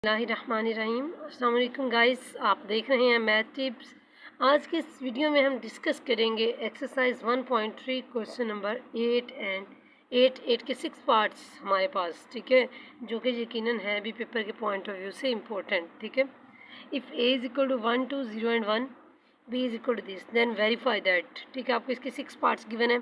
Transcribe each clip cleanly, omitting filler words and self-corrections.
बिस्मिल्लाहिर्रहमानिर्रहीम। अस्सलाम वालेकुम गाइस, आप देख रहे हैं मैथ टिप्स। आज के इस वीडियो में हम डिस्कस करेंगे एक्सरसाइज 1.3 क्वेश्चन नंबर 8 एंड 8 के 6 पार्ट्स हमारे पास, ठीक है, जो कि यकीनन है भी पेपर के पॉइंट ऑफ व्यू से इम्पोर्टेंट, ठीक है। If A is equal to 1 2 0 and 1 B is equal to this then verify that, ठीक है। आपको इसके 6 पार्ट्स गिवन है,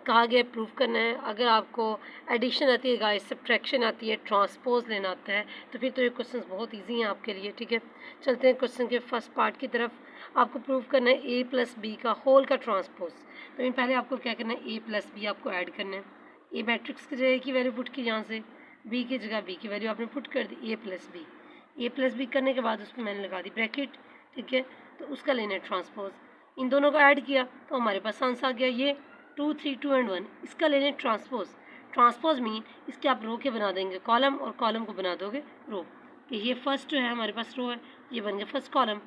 कहा गया प्रूव करना है। अगर आपको एडिशन आती है गाइस, सब्ट्रैक्शन आती है, ट्रांसपोज लेना आता है, तो फिर तो ये क्वेश्चंस बहुत इजी हैं आपके लिए, ठीक है। चलते हैं क्वेश्चन के फर्स्ट पार्ट की तरफ। आपको प्रूव करना है ए प्लस बी का होल का ट्रांसपोज। तो पहले आपको क्या करना है, ए प्लस बी आपको ऐड करना है। ए मैट्रिक्स की जगह की वैल्यू पुट की यहाँ से, बी की जगह बी की वैल्यू आपने पुट कर दी, ए प्लस बी करने के बाद उसमें मैंने लगा दी ब्रैकेट, ठीक है। तो उसका लेना है ट्रांसपोज। इन दोनों को ऐड किया तो हमारे पास आंसर आ गया ये 2 3 2 एंड 1। इसका लेने ट्रांसपोज मीन इसके आप रो के बना देंगे कॉलम, और कॉलम को बना दोगे रो। कि ये फर्स्ट जो है हमारे पास रो है, ये बन गया फर्स्ट कॉलम,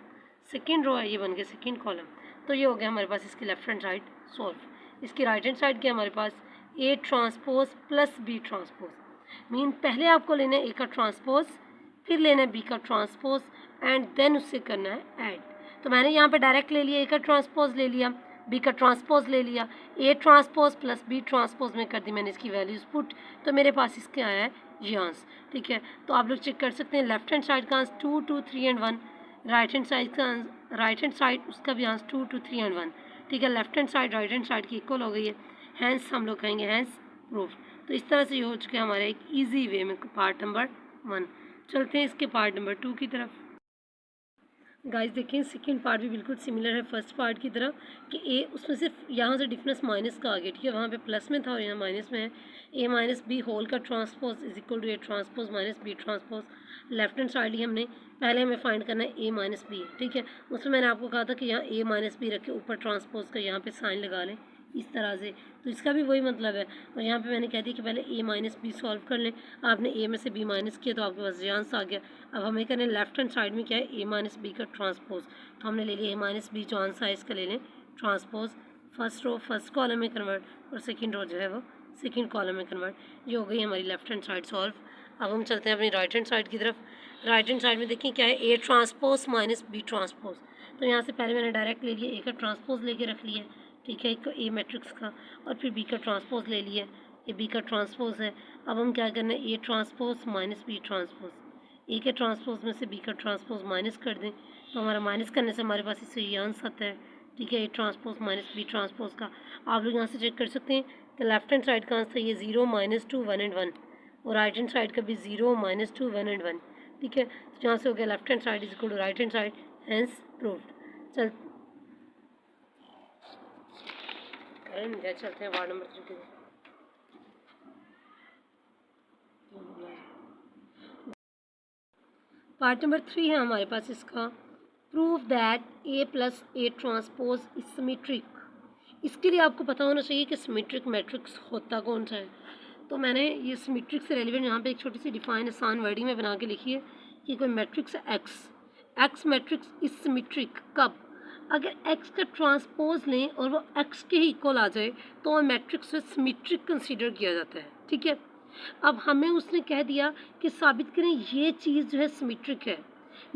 सेकेंड रो है, ये बन गया सेकेंड कॉलम। तो ये हो गया हमारे पास इसकी लेफ्ट हैंड साइड सॉल्व। इसकी राइट हैंड साइड क्या हमारे पास, A transpose plus B transpose. Mean पहले आपको लेना है ए का ट्रांसपोज, फिर लेना है बी का ट्रांसपोज एंड देन उससे करना है ऐड। तो मैंने यहाँ पे डायरेक्ट ले लिया, ए का ट्रांसपोज ले लिया, बी का ट्रांसपोज ले लिया, A transpose plus B transpose में कर दी मैंने इसकी वैल्यूज पुट, तो मेरे पास इसके आया है ये आंसर, ठीक है। तो आप लोग चेक कर सकते हैं लेफ्ट हैंड साइड का answer 2 2 3 and 1, right hand side का राइट हैंड साइड उसका भी आंसर 2 2 3 एंड 1, ठीक है। Left hand side right hand side की इक्वल हो गई है, हैंस हम लोग कहेंगे हैंस प्रूफ। तो इस तरह से ये हो चुके हैं हमारे एक ईजी वे में पार्ट नंबर 1। चलते हैं इसके पार्ट नंबर 2 की तरफ। गाइस देखें, सेकेंड पार्ट भी बिल्कुल सिमिलर है फर्स्ट पार्ट की तरह, कि ए उसमें सिर्फ यहाँ से डिफरेंस माइनस का आ गया, ठीक है। वहाँ पे प्लस में था और यहाँ माइनस में है। ए माइनस बी होल का transpose is equal to A transpose minus B transpose. Left hand side ही हमने पहले हमें फाइंड करना है ए माइनस बी, ठीक है। उसमें मैंने आपको कहा था कि यहाँ ए माइनस बी रख के ऊपर ट्रांसपोज का यहाँ पे साइन लगा लें इस तरह से, तो इसका भी वही मतलब है। और यहाँ पे मैंने कह दिया कि पहले ए माइनस बी सॉल्व कर लें। आपने ए में से बी माइनस किया तो आपके पास ये आंसर आ गया। अब हमें करना है लेफ्ट हैंड साइड में क्या है, ए माइनस बी का ट्रांसपोज। तो हमने ले लिया ए माइनस बी, जो आंसर है इसका ले लें transpose. First row first column में कन्वर्ट और सेकेंड रो जो है वो सेकेंड कॉलम में कन्वर्ट। ये हो गई हमारी लेफ्ट हैंड साइड सॉल्व। अब हम चलते हैं अपनी राइट हैंड साइड की तरफ। राइट हैंड साइड में देखिए क्या है, A transpose minus B transpose. तो यहाँ से पहले मैंने डायरेक्ट ले लिया, ए का ट्रांसपोज लेके रख लिया, ठीक है, एक ए मैट्रिक्स का, और फिर बी का ट्रांसपोज ले लिया, ये बी का ट्रांसपोज है। अब हम क्या करना है, A transpose minus B transpose. A के ट्रांसपोज में से बी का ट्रांसपोज माइनस कर दें तो हमारा माइनस करने से हमारे पास इससे ये आंसर आता है, ठीक है, A transpose minus B transpose का। आप लोग यहाँ से चेक कर सकते हैं कि लेफ्ट हैंड साइड का आंसर ये 0 -2 1 एंड 1, और राइट हैंड साइड का भी 0 -2 1 एंड 1, ठीक है। तो यहाँ से हो गया left hand side is equal to right hand side, hence proved. चलते हैं वार्ड नंबर 3 की। पार्ट नंबर 3 है हमारे पास इसका, prove that A plus A transpose is symmetric. इसके लिए आपको पता होना चाहिए कि सिमेट्रिक मैट्रिक्स होता कौन सा है। तो मैंने ये सिमेट्रिक से रेलिवेंट यहाँ पे एक छोटी सी डिफाइन आसान वर्डिंग में बना के लिखी है कि कोई मैट्रिक्स है एक्स मैट्रिक्स इज सिमेट्रिक कब, अगर एक्स का ट्रांसपोज लें और वो एक्स के ही इक्वल आ जाए तो वो मैट्रिक्स सिमेट्रिक कंसीडर किया जाता है, ठीक है। अब हमें उसने कह दिया कि साबित करें ये चीज़ जो है सिमेट्रिक है।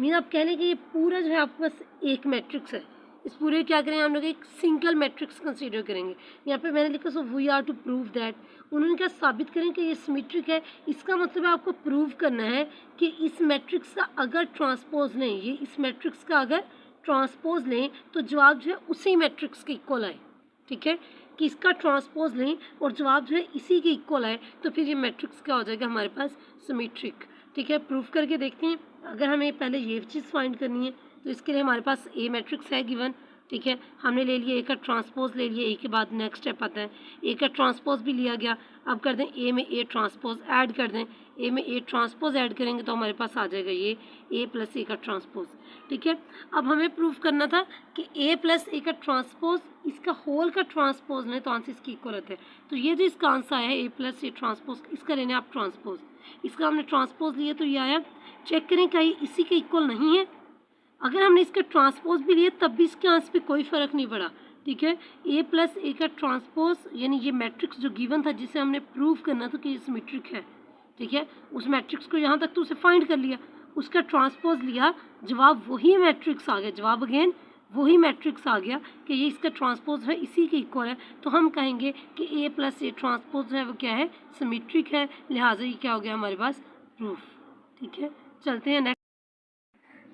मीन आप कह लें कि ये पूरा जो है आपके पास एक मैट्रिक्स है, इस पूरे क्या करेंगे हम लोग, एक सिंगल मैट्रिक्स कंसीडर करेंगे। यहाँ पे मैंने लिखा so we are to prove that. उन्होंने क्या साबित करें कि ये सिमेट्रिक है। इसका मतलब है आपको प्रूव करना है कि इस मैट्रिक्स का अगर ट्रांसपोज लें, ये इस मैट्रिक्स का अगर ट्रांसपोज लें तो जवाब जो है उसी मैट्रिक्स के इक्वल आए, ठीक है। कि इसका ट्रांसपोज लें और जवाब जो है इसी के इक्वल आए तो फिर ये मैट्रिक्स क्या हो जाएगा हमारे पास, सिमेट्रिक, ठीक है। प्रूफ करके देखते हैं। अगर हमें पहले ये चीज़ फाइंड करनी है तो इसके लिए हमारे पास ए मैट्रिक्स है गिवन, ठीक है। हमने ले लिया ए का ट्रांसपोज ले लिया, ए के बाद नेक्स्ट स्टेप आता है ए का ट्रांसपोज भी लिया गया। अब कर दें ए में ए ट्रांसपोज ऐड कर दें, ए में ए ट्रांसपोज ऐड करेंगे तो हमारे पास आ जाएगा ये ए प्लस ए का ट्रांसपोज, ठीक है। अब हमें प्रूफ करना था कि ए प्लस ए का ट्रांसपोज इसका होल का ट्रांसपोज लें तो आंसर इसकी इक्वल होता है। तो ये जो इसका आंसर आया है ए प्लस ए ट्रांसपोज, इसका लेने आप ट्रांसपोज, इसका हमने ट्रांसपोज लिया तो ये आया। चेक करें कहीं इसी के इक्वल नहीं है। अगर हमने इसका ट्रांसपोज भी लिया तब भी इसके आंसर पे कोई फ़र्क नहीं पड़ा, ठीक है। ए प्लस ए का ट्रांसपोज यानी ये मैट्रिक्स जो गिवन था जिसे हमने प्रूव करना था कि ये सिमेट्रिक है, ठीक है, उस मैट्रिक्स को यहाँ तक तो उसे फाइंड कर लिया। उसका ट्रांसपोज लिया, जवाब वही मैट्रिक्स आ गया, जवाब अगेन वही मैट्रिक्स आ गया कि ये इसका ट्रांसपोज है, इसी के इक्वल है, तो हम कहेंगे कि ए प्लस ए ट्रांसपोज है वो क्या है, सिमेट्रिक है, लिहाजा ये क्या हो गया हमारे पास, प्रूफ। ठीक है, चलते हैं नेक्स्ट।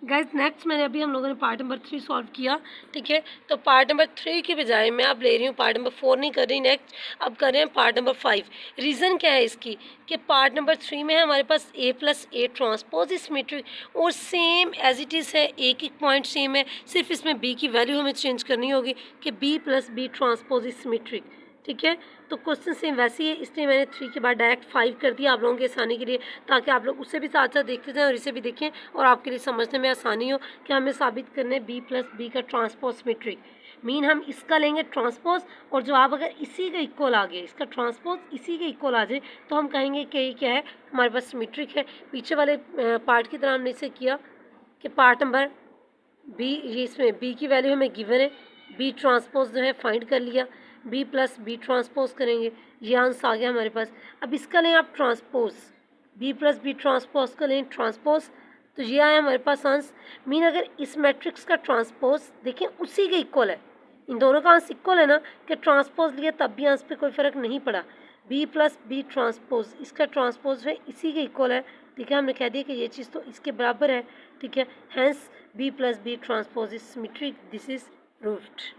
गाइस नेक्स्ट मैंने अभी हम लोगों ने पार्ट नंबर 3 सॉल्व किया। ठीक है, तो पार्ट नंबर 3 की बजाय मैं अब ले रही हूँ पार्ट नंबर 4 नहीं कर रही नेक्स्ट, अब कर रहे हैं पार्ट नंबर 5। रीज़न क्या है इसकी कि पार्ट नंबर 3 में हमारे पास ए प्लस ए ट्रांसपोज सिमेट्रिक और सेम एज इट इज़ है, एक एक पॉइंट सेम है, सिर्फ इसमें बी की वैल्यू हमें चेंज करनी होगी कि B plus B transpose symmetric. ठीक है, तो क्वेश्चन सेम वैसे ही है, इसलिए मैंने 3 के बाद डायरेक्ट 5 कर दिया आप लोगों की आसानी के लिए, ताकि आप लोग उससे भी साथ साथ देखते जाएं और इसे भी देखें और आपके लिए समझने में आसानी हो कि हमें साबित करना है बी प्लस बी का ट्रांसपोज सिमेट्रिक। मीन हम इसका लेंगे ट्रांसपोज और जवाब अगर इसी का इक्वल आ गया, इसका ट्रांसपोज इसी के इक्वल आ जाए, तो हम कहेंगे कि ये क्या है, हमारे पास सिमेट्रिक है। पीछे वाले पार्ट की तरह हमने इसे किया कि पार्ट नंबर बी, ये इसमें बी की वैल्यू हमें गिवन है, बी ट्रांसपोज जो है फाइंड कर लिया, बी प्लस बी ट्रांसपोज करेंगे, ये आंसर आ गया हमारे पास। अब इसका लें आप transpose, B plus B transpose का लें ट्रांसपोज, तो ये आया हमारे पास आंसर। मीन अगर इस मैट्रिक्स का ट्रांसपोज देखें उसी के इक्वल है, इन दोनों का आंसर इक्वल है ना, कि ट्रांसपोज लिया तब भी आंसर पे कोई फ़र्क नहीं पड़ा, बी प्लस बी ट्रांसपोज, इसका ट्रांसपोज है इसी के इक्वल है। ठीक है, हमने कह दिया कि ये चीज़ तो इसके बराबर है। ठीक है, hence B plus B transpose is symmetric, this is proved.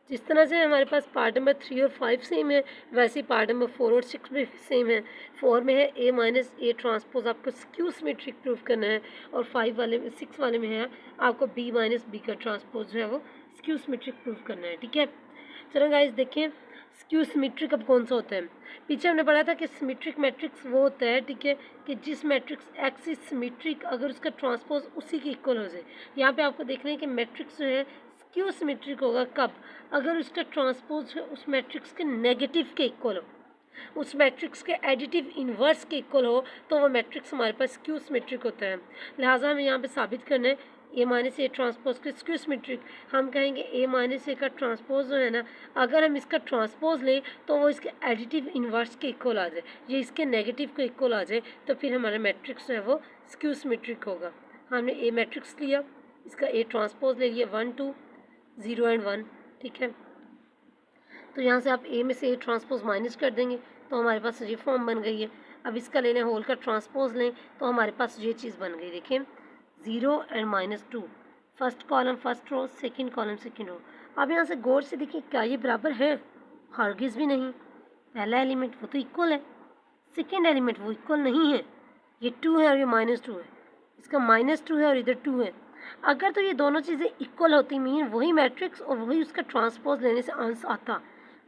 जिस तरह से हमारे पास पार्ट नंबर 3 और 5 सेम है, वैसे ही पार्ट नंबर 4 और 6 भी सेम है। 4 में है ए माइनस ए ट्रांसपोज, आपको स्क्यू सिमेट्रिक प्रूफ करना है, और 6 वाले में है आपको बी माइनस बी का ट्रांसपोज जो है वो स्क्यू सिमेट्रिक प्रूफ करना है। ठीक है, चलो गाइस देखें स्क्यू सिमेट्रिक अब कौन सा होता है। पीछे हमने पढ़ा था कि सिमेट्रिक मैट्रिक्स वो होता है, ठीक है, कि जिस मैट्रिक्स एक्स इज सिमेट्रिक अगर उसका ट्रांसपोज उसी के इक्वल हो जाए। यहाँ पे आपको देखना है कि मैट्रिक्स जो है स्क्यू सिमेट्रिक होगा कब, अगर उसका ट्रांसपोज है उस मैट्रिक्स के नेगेटिव के इक्वल हो, उस मैट्रिक्स के एडिटिव इन्वर्स के इक्वल हो, तो वो मैट्रिक्स हमारे पास स्क्यू सिमेट्रिक होता है। लिहाजा हमें यहाँ पे साबित करना है ए माइनस ए ट्रांसपोज के स्क्यू सिमेट्रिक। हम कहेंगे ए माइनस ए का ट्रांसपोज जो है ना, अगर हम इसका ट्रांसपोज लें तो वो इसके एडिटिव इन्वर्स के इक्वल आ जाए, ये इसके नेगेटिव के इक्वल आ जाए, तो फिर हमारा मैट्रिक्स जो है वो स्क्यू सिमेट्रिक होगा। हमने ए मैट्रिक्स लिया, इसका ए ट्रांसपोज ले लिया 1 2 0 एंड 1। ठीक है, तो यहाँ से आप ए में से ए ट्रांसपोज माइनस कर देंगे तो हमारे पास ये फॉर्म बन गई है। अब इसका ले लें होल का ट्रांसपोज लें तो हमारे पास ये चीज़ बन गई, देखिए 0 and -2, first column first row, second column second row. अब यहाँ से गौर से देखिए क्या ये बराबर है, हरगिज़ भी नहीं। पहला एलिमेंट वो तो इक्वल है, सेकेंड एलिमेंट वो इक्वल नहीं है, ये 2 है और ये -2 है, इसका -2 है और इधर 2 है। अगर तो ये दोनों चीज़ें इक्वल होती मीन वही मैट्रिक्स और वही उसका ट्रांसपोज लेने से आंसर आता,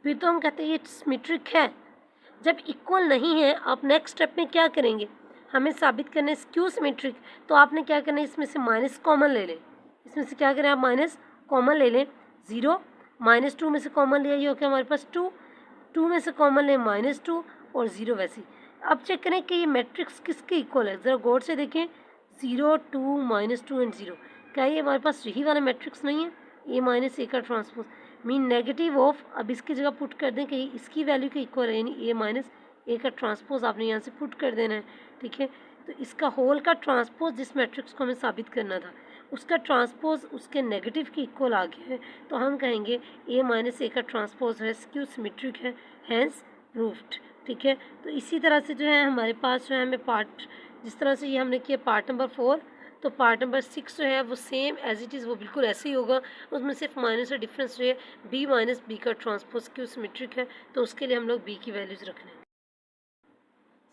फिर तो हम कहते हैं ये सिमेट्रिक है। जब इक्वल नहीं है आप नेक्स्ट स्टेप में क्या करेंगे, हमें साबित करना है स्क्यू सिमेट्रिक, तो आपने क्या करना है इसमें से माइनस कॉमन ले लें, इसमें से क्या करें आप माइनस कॉमन ले लें, 0 -2 में से कॉमन लिया, ये हो गया हमारे पास 2, 2 में से कॉमन लें -2 और 0 वैसे ही। अब चेक करें कि ये मैट्रिक्स किसके इक्वल है, ज़रा गौर से देखें 0 2 -2 एंड 0, क्या ये हमारे पास यही वाला मैट्रिक्स नहीं है, ए माइनस ए का ट्रांसपोज मीन नेगेटिव ऑफ। अब इसकी जगह पुट कर दें कि इसकी वैल्यू के इक्वल है, यानी ए माइनस ए का ट्रांसपोज आपने यहाँ से पुट कर देना है। ठीक है, तो इसका होल का ट्रांसपोज जिस मैट्रिक्स को हमें साबित करना था उसका ट्रांसपोज उसके नेगेटिव के इक्वल आ गया है, तो हम कहेंगे ए माइनस ए का ट्रांसपोज है स्क्यू सिमेट्रिक है, हैंस प्रूव्ड। ठीक है, तो इसी तरह से जो है हमारे पास जो है हमें पार्ट, जिस तरह से ये हमने किया पार्ट नंबर 4, तो पार्ट नंबर 6 जो है वो सेम एज इट इज़ वो बिल्कुल ऐसे ही होगा, उसमें सिर्फ माइनस का डिफरेंस जो है बी माइनस बी का ट्रांसपोज क्यू सिमेट्रिक है, तो उसके लिए हम लोग बी की वैल्यूज़ रखने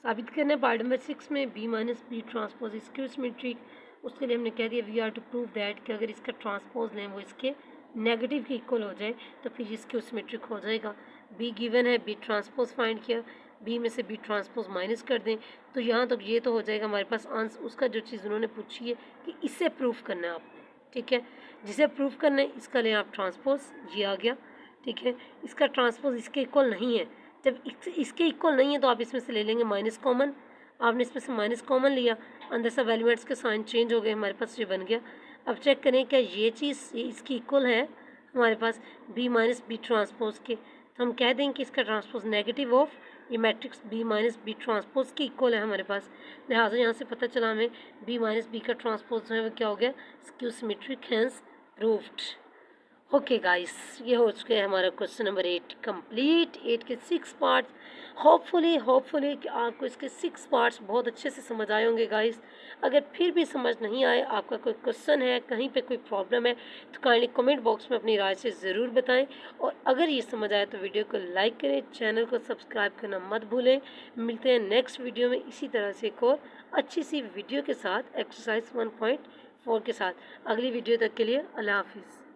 साबित करना है। पार्ट नंबर 6 में B minus B transpose is skew symmetric, उसके लिए हमने कह दिया we are to prove that कि अगर इसका ट्रांसपोज लें वो इसके नेगेटिव के इक्वल हो जाए तो फिर इसके सिमेट्रिक हो जाएगा। बी गिवन है, बी ट्रांसपोज फाइंड किया, बी में से बी ट्रांसपोज माइनस कर दें, तो यहाँ तक ये तो हो जाएगा हमारे पास आंसर। उसका जो चीज़ उन्होंने पूछी है कि इससे प्रूफ करना है आपने, ठीक है, जिसे प्रूफ करना है इसका लें आप ट्रांसपोज, ये आ गया। ठीक है, इसका ट्रांसपोज इसके इक्वल नहीं है, जब इसके इक्वल नहीं है तो आप इसमें से ले लेंगे माइनस कॉमन, आपने इसमें से माइनस कॉमन लिया, अंदर सब एलिमेंट्स के साइन चेंज हो गए, हमारे पास ये बन गया। अब चेक करें क्या ये चीज़ ये इसकी इक्वल है हमारे पास बी माइनस बी ट्रांसपोज के, तो हम कह देंगे कि इसका ट्रांसपोज नेगेटिव ऑफ ये matrix B minus B transpose की इक्वल है हमारे पास, लिहाजा यहाँ से पता चला हमें बी माइनस बी का ट्रांसपोज जो है वो क्या हो गया, skew symmetric, hence proved. Okay guys, ये हो चुके हैं हमारा क्वेश्चन नंबर 8 कंप्लीट। 8 के 6 पार्ट्स, होपफुली कि आपको इसके 6 पार्ट्स बहुत अच्छे से समझ आए होंगे गाइस। अगर फिर भी समझ नहीं आए, आपका कोई क्वेश्चन है, कहीं पे कोई प्रॉब्लम है, तो काइंडली कमेंट बॉक्स में अपनी राय से ज़रूर बताएं। और अगर ये समझ आए तो वीडियो को लाइक करें, चैनल को सब्सक्राइब करना मत भूलें। मिलते हैं नेक्स्ट वीडियो में इसी तरह से एक और अच्छी सी वीडियो के साथ, एक्सरसाइज 1.4 के साथ। अगली वीडियो तक के लिए अल्लाह हाफिज़।